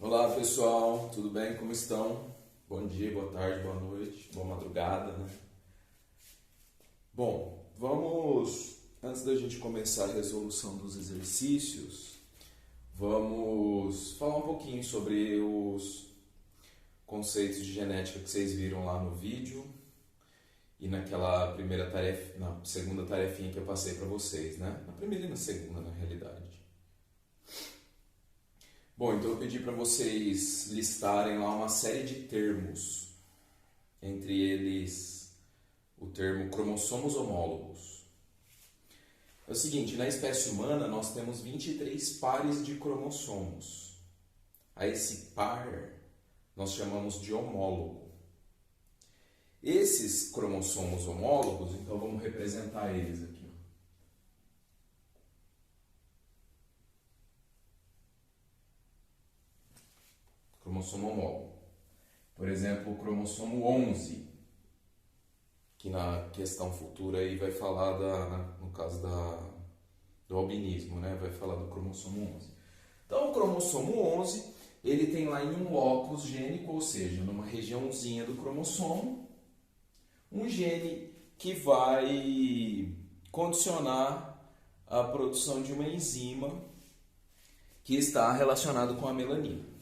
Olá pessoal, tudo bem? Como estão? Bom dia, boa tarde, boa noite, boa madrugada, né? Bom, antes da gente começar a resolução dos exercícios, vamos falar um pouquinho sobre os conceitos de genética que vocês viram lá no vídeo e naquela primeira tarefa, na segunda tarefinha que eu passei para vocês, né? Na primeira e na segunda, na realidade. Bom, então eu pedi para vocês listarem lá uma série de termos, entre eles o termo cromossomos homólogos. É o seguinte, na espécie humana nós temos 23 pares de cromossomos. A esse par nós chamamos de homólogo. Esses cromossomos homólogos, então vamos representar eles aqui. Cromossomo homólogo. Por exemplo, o cromossomo 11, que na questão futura aí vai falar, no caso do albinismo, né? Vai falar do cromossomo 11. Então, o cromossomo 11, ele tem lá em um locus gênico, ou seja, numa regiãozinha do cromossomo, um gene que vai condicionar a produção de uma enzima que está relacionado com a melanina.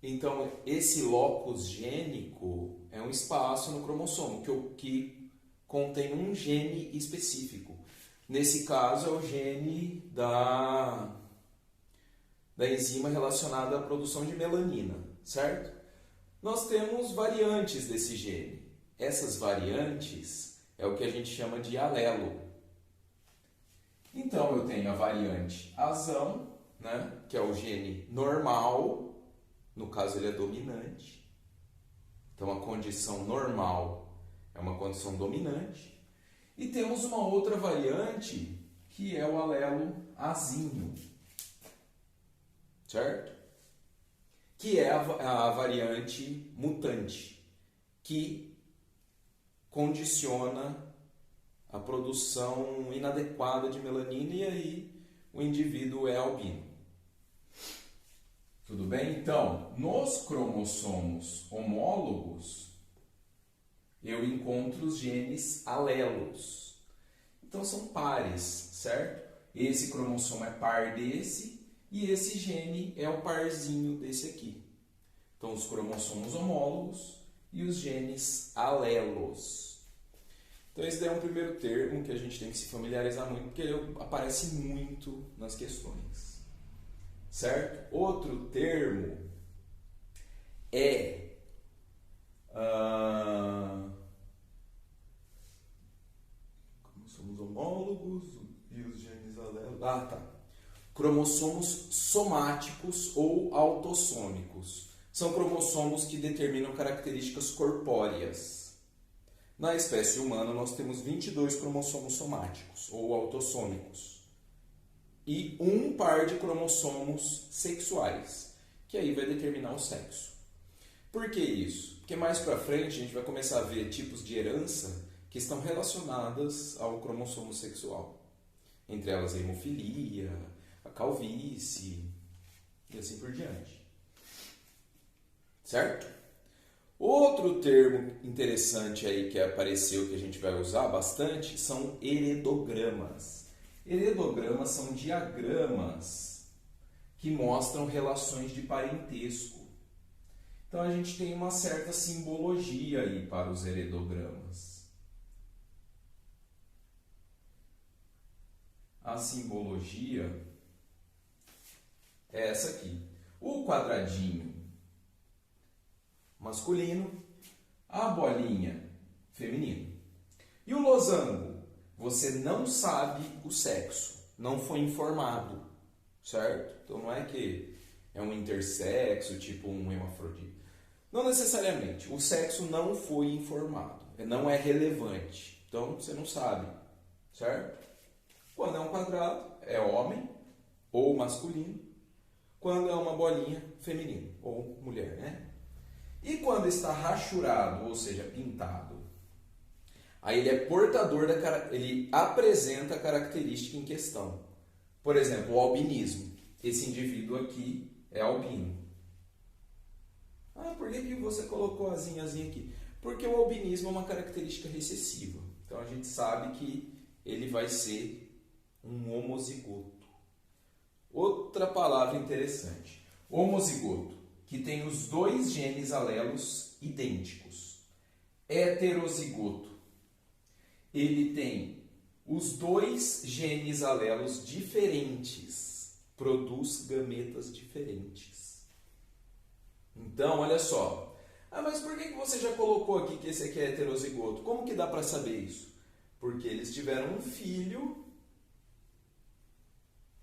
Então, esse locus gênico é um espaço no cromossomo que contém um gene específico. Nesse caso, é o gene da enzima relacionada à produção de melanina, certo? Nós temos variantes desse gene. Essas variantes é o que a gente chama de alelo. Então, eu tenho a variante azão, né, que é o gene normal. No caso, ele é dominante. Então, a condição normal é uma condição dominante. E temos uma outra variante, que é o alelo azinho. Certo? Que é a variante mutante, que condiciona a produção inadequada de melanina e aí o indivíduo é albino. Tudo bem? Então, nos cromossomos homólogos, eu encontro os genes alelos. Então, são pares, certo? Esse cromossomo é par desse e esse gene é o parzinho desse aqui. Então, os cromossomos homólogos e os genes alelos. Então, esse daí é um primeiro termo que a gente tem que se familiarizar muito, porque ele aparece muito nas questões. Certo? Outro termo é cromossomos homólogos e os genes alelos. Cromossomos somáticos ou autossômicos. São cromossomos que determinam características corpóreas. Na espécie humana, nós temos 22 cromossomos somáticos ou autossômicos. E um par de cromossomos sexuais, que aí vai determinar o sexo. Por que isso? Porque mais para frente a gente vai começar a ver tipos de herança que estão relacionadas ao cromossomo sexual. Entre elas a hemofilia, a calvície e assim por diante. Certo? Outro termo interessante aí que apareceu, que a gente vai usar bastante, são heredogramas. Heredogramas são diagramas que mostram relações de parentesco. Então a gente tem uma certa simbologia aí para os heredogramas. A simbologia é essa aqui. O quadradinho masculino, a bolinha feminino. E o losango? Você não sabe o sexo, não foi informado, certo? Então não é que é um intersexo, tipo um hermafrodita. Não necessariamente, o sexo não foi informado, não é relevante, então você não sabe, certo? Quando é um quadrado, é homem ou masculino. Quando é uma bolinha, feminino ou mulher, né? E quando está rachurado, ou seja, pintado, aí ele é portador ele apresenta a característica em questão. Por exemplo, o albinismo. Esse indivíduo aqui é albino. Ah, por que você colocou azinha aqui? Porque o albinismo é uma característica recessiva. Então a gente sabe que ele vai ser um homozigoto. Outra palavra interessante. Homozigoto, que tem os dois genes alelos idênticos. Heterozigoto, ele tem os dois genes alelos diferentes, produz gametas diferentes. Então, olha só. Ah, mas por que você já colocou aqui que esse aqui é heterozigoto? Como que dá para saber isso? Porque eles tiveram um filho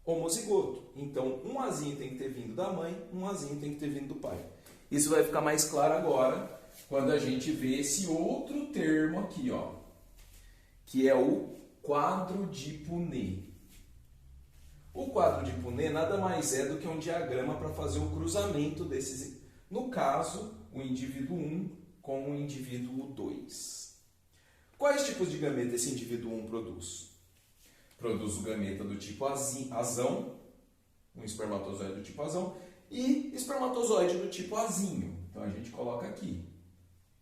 homozigoto. Então, um azinho tem que ter vindo da mãe, um azinho tem que ter vindo do pai. Isso vai ficar mais claro agora, quando a gente vê esse outro termo aqui, ó, que é o quadro de Punnett. O quadro de Punnett nada mais é do que um diagrama para fazer o cruzamento desses, no caso, o indivíduo 1 com o indivíduo 2. Quais tipos de gameta esse indivíduo 1 produz? Produz o gameta do tipo azão, um espermatozoide do tipo azão, e espermatozoide do tipo azinho. Então a gente coloca aqui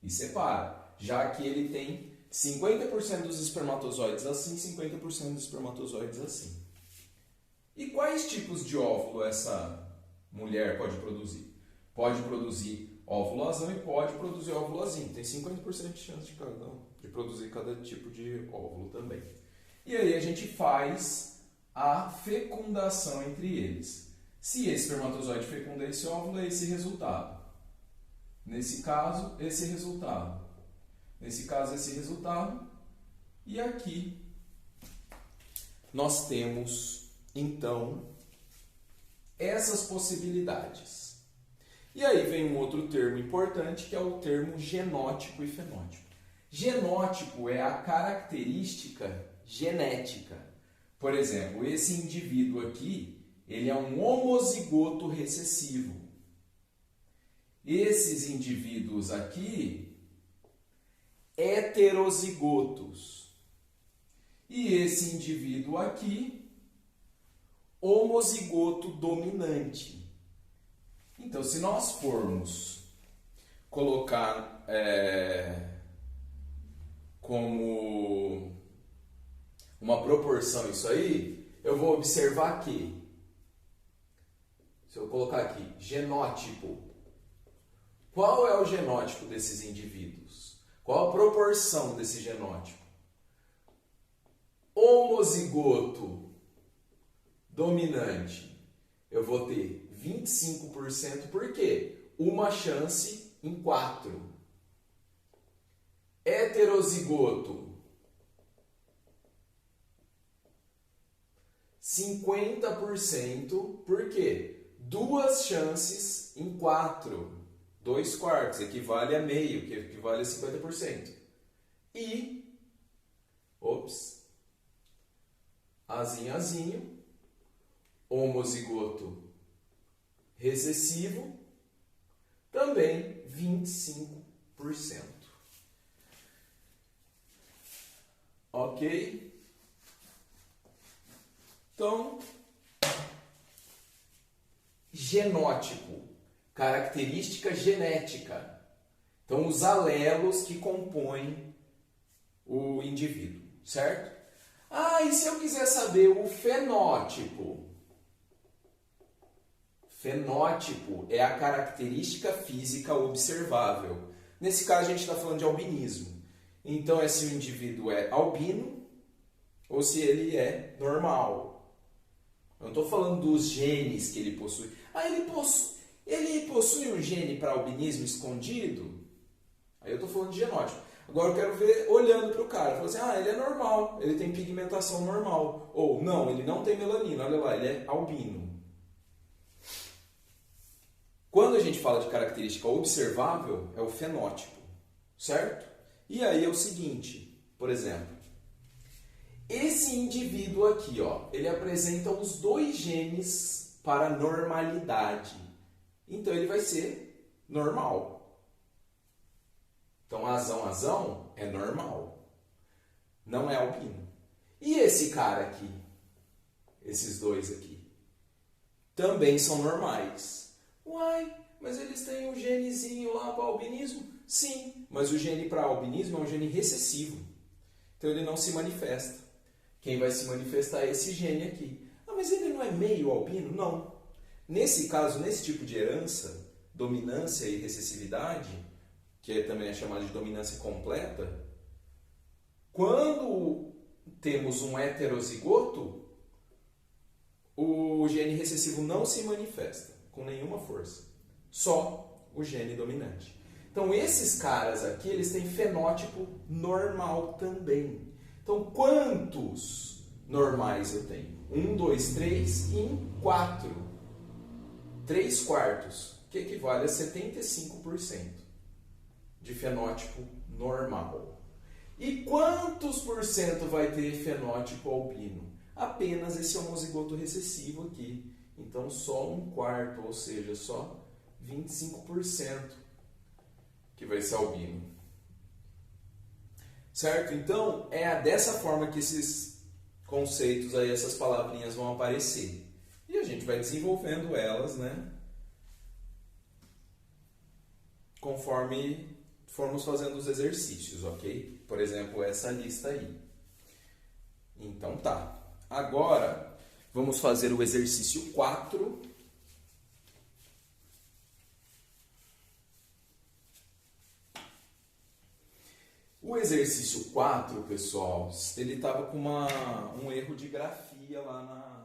e separa, já que ele tem 50% dos espermatozoides assim, 50% dos espermatozoides assim. E quais tipos de óvulo essa mulher pode produzir? Pode produzir óvulo azão e pode produzir óvulo azinho. Tem 50% de chance de produzir cada tipo de óvulo também. E aí a gente faz a fecundação entre eles. Se esse espermatozoide fecunda esse óvulo, é esse resultado. Nesse caso, esse resultado. Nesse caso, esse resultado. E aqui nós temos, então, essas possibilidades. E aí vem um outro termo importante, que é o termo genótipo e fenótipo. Genótipo é a característica genética. Por exemplo, esse indivíduo aqui, ele é um homozigoto recessivo. Esses indivíduos aqui, heterozigotos. E esse indivíduo aqui, homozigoto dominante. Então, se nós formos colocar como uma proporção isso aí, eu vou observar que, se eu colocar aqui, genótipo, qual é o genótipo desses indivíduos? Qual a proporção desse genótipo? Homozigoto dominante, eu vou ter 25%, por quê? Uma chance em 4. Heterozigoto, 50%, por quê? 2 chances em 4. 2 quartos, equivale a meio, que equivale a 50%. E, azinho, homozigoto recessivo, também 25%. Ok? Então, genótipo, característica genética. Então, os alelos que compõem o indivíduo, certo? Ah, e se eu quiser saber o fenótipo? Fenótipo é a característica física observável. Nesse caso, a gente está falando de albinismo. Então, é se o indivíduo é albino ou se ele é normal. Eu não estou falando dos genes que ele possui. Ah, ele possui um gene para albinismo escondido? Aí eu estou falando de genótipo. Agora eu quero ver olhando para o cara. Falo assim, ele é normal, ele tem pigmentação normal. Ou, não, ele não tem melanina, olha lá, ele é albino. Quando a gente fala de característica observável, é o fenótipo, certo? E aí é o seguinte, por exemplo, esse indivíduo aqui, ó, ele apresenta os 2 genes para normalidade. Então ele vai ser normal. Então azão é normal. Não é albino. E esse cara aqui? esses dois aqui. Também são normais. Uai, mas eles têm um genezinho lá para albinismo? Sim, mas o gene para albinismo é um gene recessivo. Então ele não se manifesta. Quem vai se manifestar é esse gene aqui. Ah, mas ele não é meio albino? Não. Nesse caso, nesse tipo de herança, dominância e recessividade, que também é chamada de dominância completa, quando temos um heterozigoto, o gene recessivo não se manifesta com nenhuma força. Só o gene dominante. Então esses caras aqui, eles têm fenótipo normal também. Então quantos normais eu tenho? 1, 2, 3 e 4. 3 quartos, que equivale a 75% de fenótipo normal. E quantos por cento vai ter fenótipo albino? Apenas esse homozigoto recessivo aqui. Então só 1/4, ou seja, só 25% que vai ser albino. Certo? Então é dessa forma que esses conceitos aí, essas palavrinhas vão aparecer. E a gente vai desenvolvendo elas, né? Conforme formos fazendo os exercícios, ok? Por exemplo, essa lista aí. Então tá. Agora, vamos fazer o exercício 4. O exercício 4, pessoal, ele estava com um erro de grafia lá